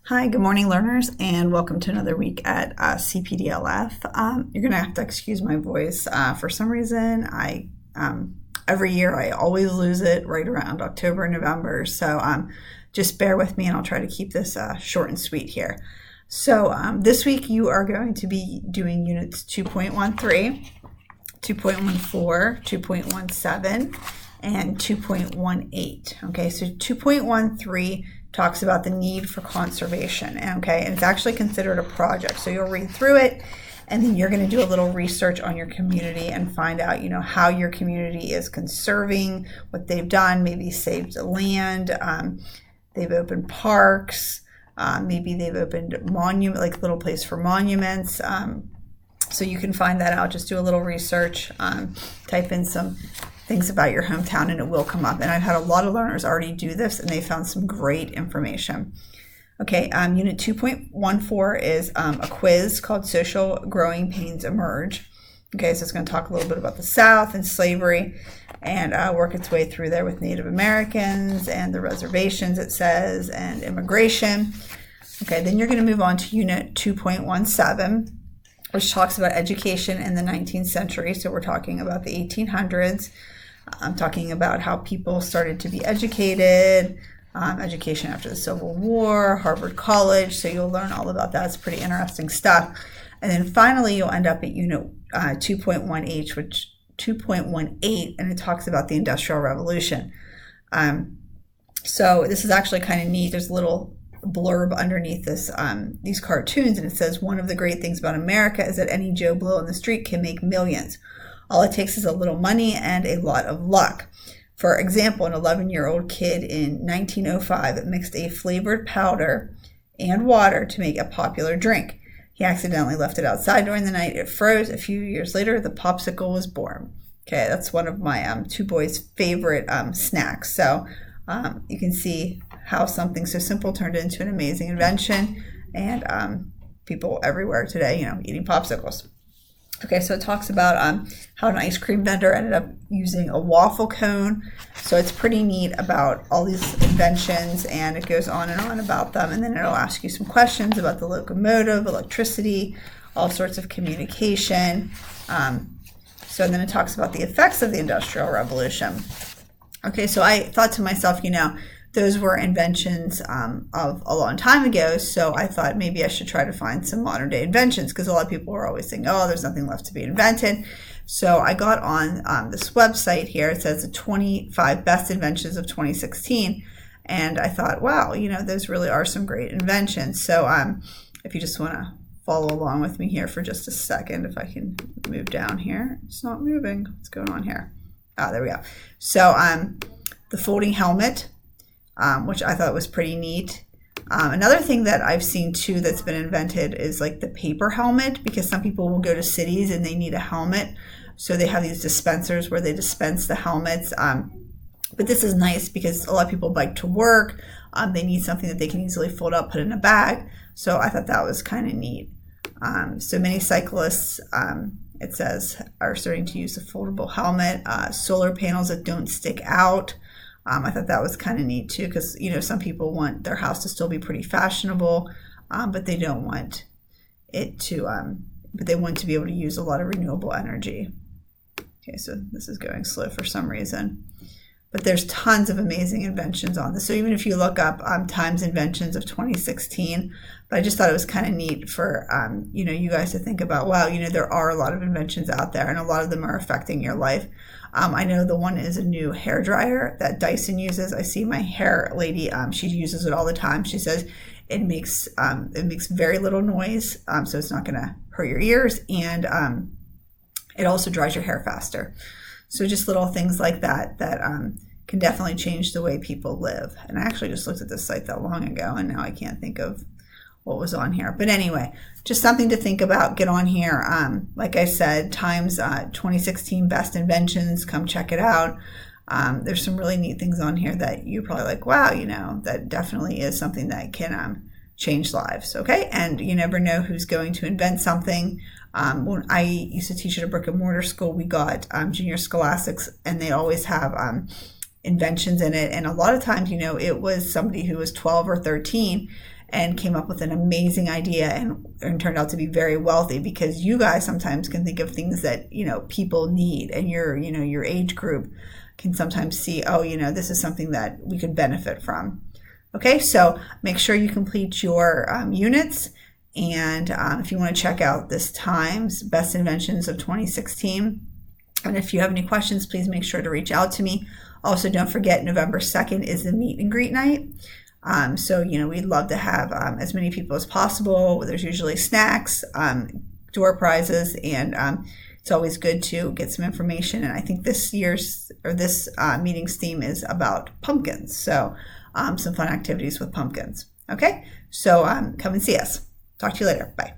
Hi, good morning, learners, and welcome to another week at CPDLF. You're going to have to excuse my voice. For some reason, every year I always lose it right around October, November. So just bear with me, and I'll try to keep this short and sweet here. So this week you are going to be doing units 2.13, 2.14, 2.17, and 2.18. Okay, so 2.13 talks about the need for conservation, and it's actually considered a project. So you'll read through it, and then you're going to do a little research on your community and find out, how your community is conserving, what they've done, maybe saved land, they've opened parks, maybe they've opened like little place for monuments. So you can find that out. Just do a little research, type in some things about your hometown, and it will come up. And I've had a lot of learners already do this, and they found some great information. Okay, unit 2.14 is a quiz called Social Growing Pains Emerge. Okay, so it's going to talk a little bit about the South and slavery, and work its way through there with Native Americans and the reservations, it says, and immigration. Okay, then you're going to move on to unit 2.17, which talks about education in the 19th century. So we're talking about the 1800s. I'm talking about how people started to be educated, education after the Civil War, Harvard College. So you'll learn all about that. It's pretty interesting stuff. And then finally, you'll end up at unit 2.18, and it talks about the Industrial Revolution. So this is actually kind of neat. There's a little blurb underneath this these cartoons, and it says, one of the great things about America is that any Joe Blow on the street can make millions. All it takes is a little money and a lot of luck. For example, an 11-year-old kid in 1905 mixed a flavored powder and water to make a popular drink. He accidentally left it outside during the night. It froze. A few years later, the popsicle was born. Okay, that's one of my two boys' favorite snacks. So you can see how something so simple turned into an amazing invention, and people everywhere today, eating popsicles. Okay, so it talks about how an ice cream vendor ended up using a waffle cone. So it's pretty neat about all these inventions, and it goes on and on about them. And then it'll ask you some questions about the locomotive, electricity, all sorts of communication. So then it talks about the effects of the Industrial Revolution. Okay, so I thought to myself, those were inventions of a long time ago, so I thought maybe I should try to find some modern day inventions, because a lot of people were always saying, oh, there's nothing left to be invented. So I got on this website here. It says the 25 best inventions of 2016, and I thought, wow, those really are some great inventions. So if you just want to follow along with me here for just a second, if I can move down here. It's not moving. What's going on here? There we go. So the folding helmet, which I thought was pretty neat. Another thing that I've seen too that's been invented is like the paper helmet, because some people will go to cities and they need a helmet. So they have these dispensers where they dispense the helmets. But this is nice because a lot of people bike to work. They need something that they can easily fold up, put in a bag. So I thought that was kind of neat. So many cyclists, it says, are starting to use a foldable helmet. Solar panels that don't stick out. I thought that was kind of neat too, because some people want their house to still be pretty fashionable, but they don't want it to. But they want to be able to use a lot of renewable energy. Okay, so this is going slow for some reason, but there's tons of amazing inventions on this. So even if you look up Times Inventions of 2016, but I just thought it was kind of neat for you guys to think about. Wow, there are a lot of inventions out there, and a lot of them are affecting your life. I know the one is a new hair dryer that Dyson uses. I see my hair lady, she uses it all the time. She says it makes very little noise, so it's not going to hurt your ears, and it also dries your hair faster. So just little things like that can definitely change the way people live. And I actually just looked at this site that long ago, and now I can't think of what was on here. But anyway, just something to think about. Get on here. Like I said, Times 2016 Best Inventions. Come check it out. There's some really neat things on here that you're probably like, wow, that definitely is something that can change lives. Okay, and you never know who's going to invent something. When I used to teach at a brick and mortar school, we got junior scholastics, and they always have inventions in it. And a lot of times, it was somebody who was 12 or 13, and came up with an amazing idea and turned out to be very wealthy, because you guys sometimes can think of things that, people need, and your age group can sometimes see, oh, this is something that we could benefit from. Okay, so make sure you complete your units. And if you want to check out this Times Best Inventions of 2016, and if you have any questions, please make sure to reach out to me. Also, don't forget, November 2nd is the meet and greet night. So, we'd love to have as many people as possible. There's usually snacks, door prizes, and it's always good to get some information. And I think this meeting's theme is about pumpkins. So some fun activities with pumpkins. Okay, so come and see us. Talk to you later. Bye.